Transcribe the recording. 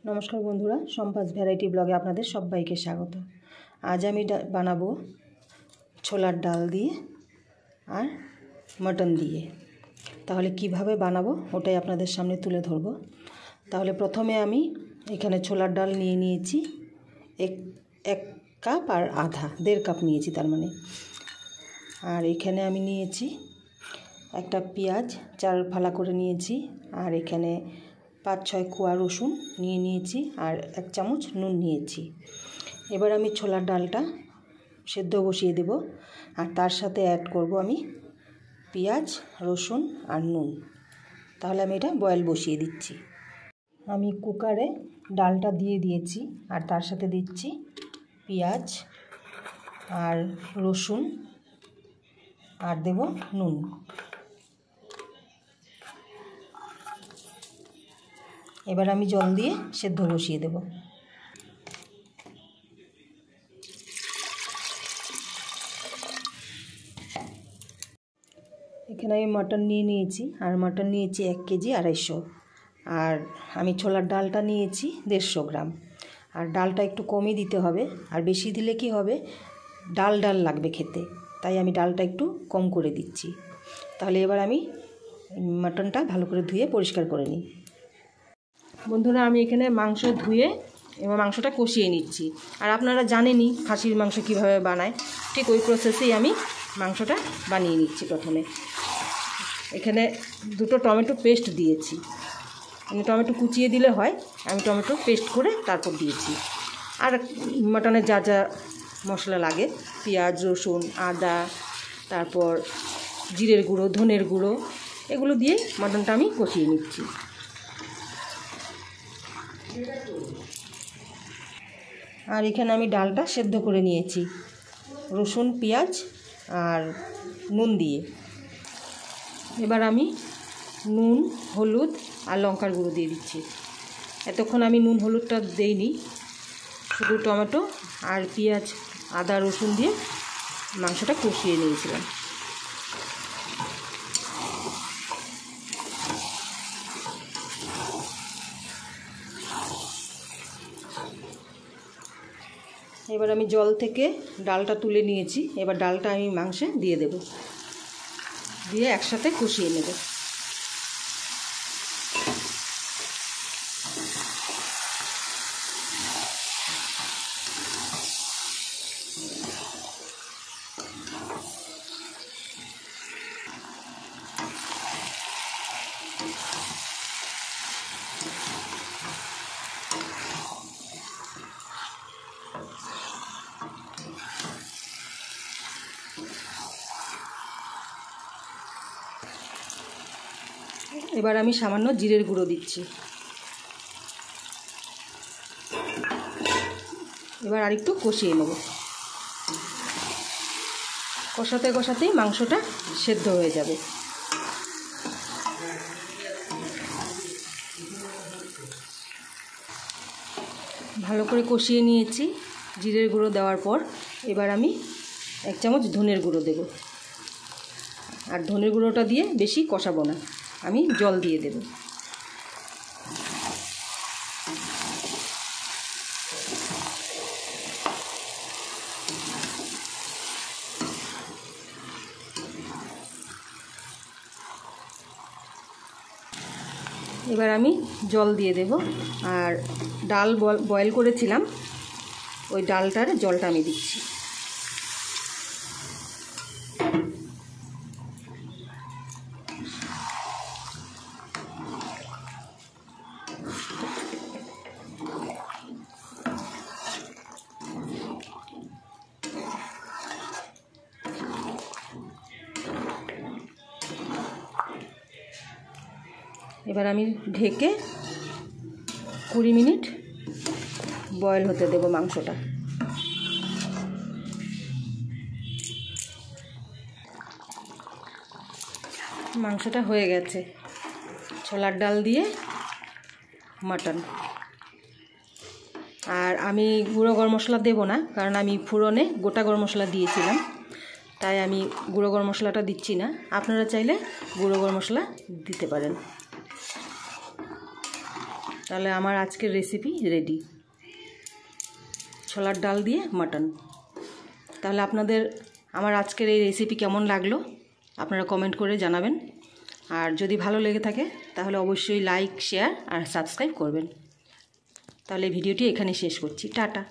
नमस्कार बंधुरा सम्पास भ্যারাইটি ब्लगे आपनादेर सबाइके स्वागत। आज आमी बानाबो छोलार डाल दिए और मटन दिए। ताहले किभाबे बानाबो ओटाई आपनादेर सामने तुले धरबो। ताहले प्रथमे आमी एखाने छोलार डाल निये नियेछि एक कप और आधा 1.5 कप नियेछि तार माने। और एखाने आमी नियेछि एकटा पेঁয়াজ 4 फाला करे नियेछि और एखाने 5-6 कोয়া रसुन निये नियेछि और 1 चामच नुन नियेछि। एबार आमी छोलार डालटा सेদ্ধ बसिए देब और तार साथे ऐड करब आमी पेঁয়াজ रसुन और नुन। ताहले आमी एटा बয়েল बसिए दिচ্ছি। आमी कुकारे डालटा दिए दिएछि और तार साथे दिচ্ছি पेঁয়াজ और रसुन और देब नुन। एबार आमी जल दिए सेদ্ধ बसिए देब। एखाने आमी मटन निये नियेछि और मटन नियेछि 1 केजी 250 और आमी छोलार डालटा नियेछि 150 ग्राम। और डालटा एकटु कमই दिते होबे और बेशी दिले कि होबे डाल डाल लागबे खेते, ताई आमी डालटा एकटु कम करे दिচ্ছি। ताहले एबार आमी मटनटा भालो करे धुए परिष्कार करे निই। बंधुरा आमी एखाने मांस धुए एबार मांसटा कषिए निচ্ছি। और आपनारा जानेनই खासिर मांस किभाबे बानाय, ठीक ओई प्रसेसेই आमी मांसटा बानिয়ে নিচ্ছি। प्रथमे एखाने दुটো टमेटो पेस्ट दिएছি। আমি টমেটো কুচিয়ে দিলে হয়, আমি টমেটো পেস্ট করে তারপর দিয়েছি। আর মটনে যা যা মশলা লাগে পেঁয়াজ রসুন আদা তারপর জিরের গুঁড়ো ধনের গুঁড়ো এগুলো দিয়ে মটনটা আমি কষিয়ে নিচ্ছি। আর এখানে আমি ডালটা সেদ্ধ করে নিয়েছি রসুন পেঁয়াজ আর নুন দিয়ে। এবার আমি নুন হলুদ আর লঙ্কার গুঁড়ো দিয়ে দিচ্ছি। এতক্ষণ আমি নুন হলুদটা দেইনি, শুধু টমেটো আর পেঁয়াজ আদা রসুন দিয়ে মাংসটা কষিয়ে নিয়েছিলাম। এবার আমি জল থেকে ডালটা তুলে নিয়েছি। এবার ডালটা আমি মাংসে দিয়ে দেব, দিয়ে একসাথে কষিয়ে নেব। এবার আমি সামান্য জিরের গুঁড়ো দিচ্ছি। এবার আরেকটু কষিয়ে নেব। কষাতে কষাতেই মাংসটা সেদ্ধ হয়ে যাবে। ভালো করে কষিয়ে নিয়েছি জিরের গুঁড়ো দেওয়ার পর। এবার আমি 1 চামচ ধনের গুঁড়ো দেব। আর ধনের গুঁড়োটা দিয়ে বেশি কষাবো না, আমি জল দিয়ে দেব। এবার আমি জল দিয়ে দেব। আর ডাল বয়েল করেছিলাম, ওই ডালটার জলটা আমি দিচ্ছি। এবার আমি ঢেকে 20 মিনিট বয়েল হতে দেব মাংসটা। মাংসটা হয়ে গেছে, ছোলার ডাল দিয়ে মটন। আর আমি গুঁড়ো গরম মশলা দেব না, কারণ আমি ফোড়নে গোটা গরম মশলা দিয়েছিলাম, তাই আমি গুঁড়ো গরম মশলাটা দিচ্ছি না। আপনারা চাইলে গুঁড়ো গরম মশলা দিতে পারেন। তাহলে আমার আজকের রেসিপি রেডি, ছোলার ডাল দিয়ে মাটন। তাহলে আপনাদের আমার আজকের এই রেসিপি কেমন লাগলো আপনারা কমেন্ট করে জানাবেন। আর যদি ভালো লেগে থাকে তাহলে অবশ্যই লাইক, শেয়ার আর সাবস্ক্রাইব করবেন। তাহলে ভিডিওটি এখানে শেষ করছি। টাটা।